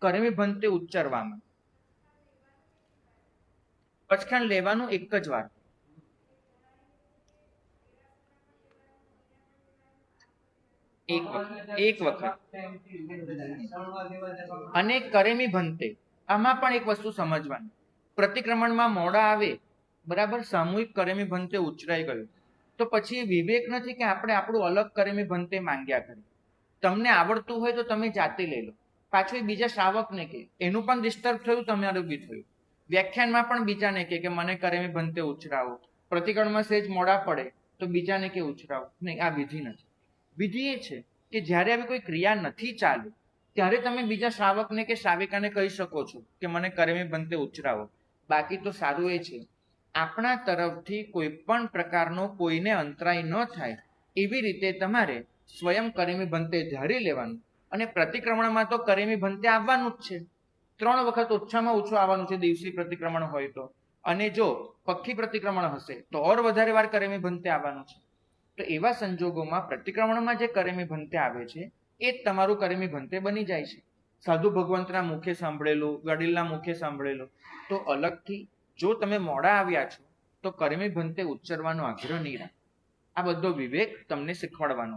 કરેમી ભંતે ઉચ્ચારવામાં પચખાણ લેવાનું એક જ વાર. એક વખત. અને કરેમી ભંતે આમાં પણ એક વસ્તુ સમજવાની, પ્રતિક્રમણમાં મોડા આવે, બરાબર, સામૂહિક કરેમી ભંતે ઉચ્ચરાઈ ગયું તો પછી વિવેક નથી કે આપણે આપણું અલગ કરેમી ભંતે માંગ્યા કરીએ. તમને આવડતું હોય તો તમે જાતે લઈ લો, પાછું બીજા શ્રાવકને કે એનું પણ ડિસ્ટર્બ થયું, તમારું બી થયું. વ્યાખ્યાનમાં પણ બીજાને કે મને કરેમી ભંતે ઉચ્ચરાવો, પ્રતિક્રમણમાં સહેજ મોડા પડે તો બીજાને કે ઉચ્ચરાવો. નહીં, આ વિધિ નથી. વિધિ એ છે કે જ્યારે આવી કોઈ ક્રિયા નથી ચાલુ ત્યારે તમે બીજા શ્રાવકને કે શ્રાવિકાને કહી શકો છો કે મને કરેમી ભંતે ઉચ્ચરાવો. બાકી તો સારું એ છે આપણા તરફથી કોઈ પણ પ્રકારનો કોઈને અંતરાય ન થાય એવી રીતે તમારે સ્વયં કરેમી ભંતે ધારી લેવાનું. અને પ્રતિક્રમણમાં તો કરેમી ભંતે આવવાનું જ છે, 3 વખત ઓછામાં ઓછું આવવાનું છે દિવસી પ્રતિક્રમણ હોય તો. અને જો પક્ષી પ્રતિક્રમણ હશે તો ઓર વધારે વાર કરેમી ભંતે આવવાનું છે. તો એવા સંજોગોમાં પ્રતિક્રમણમાં જે કરેમી ભંતે આવે છે એ જ તમારું કરેમી ભંતે બની જાય છે. સાધુ ભગવંતના મુખે સાંભળેલું, વડીલના મુખે સાંભળેલું. તો અલગથી જો તમે મોડા આવ્યા છો તો કરેમી ભંતે ઉચ્ચારવાનો આગ્રહ નહીં રાખો. આ બધો વિવેક તમને શીખવાડવાનો.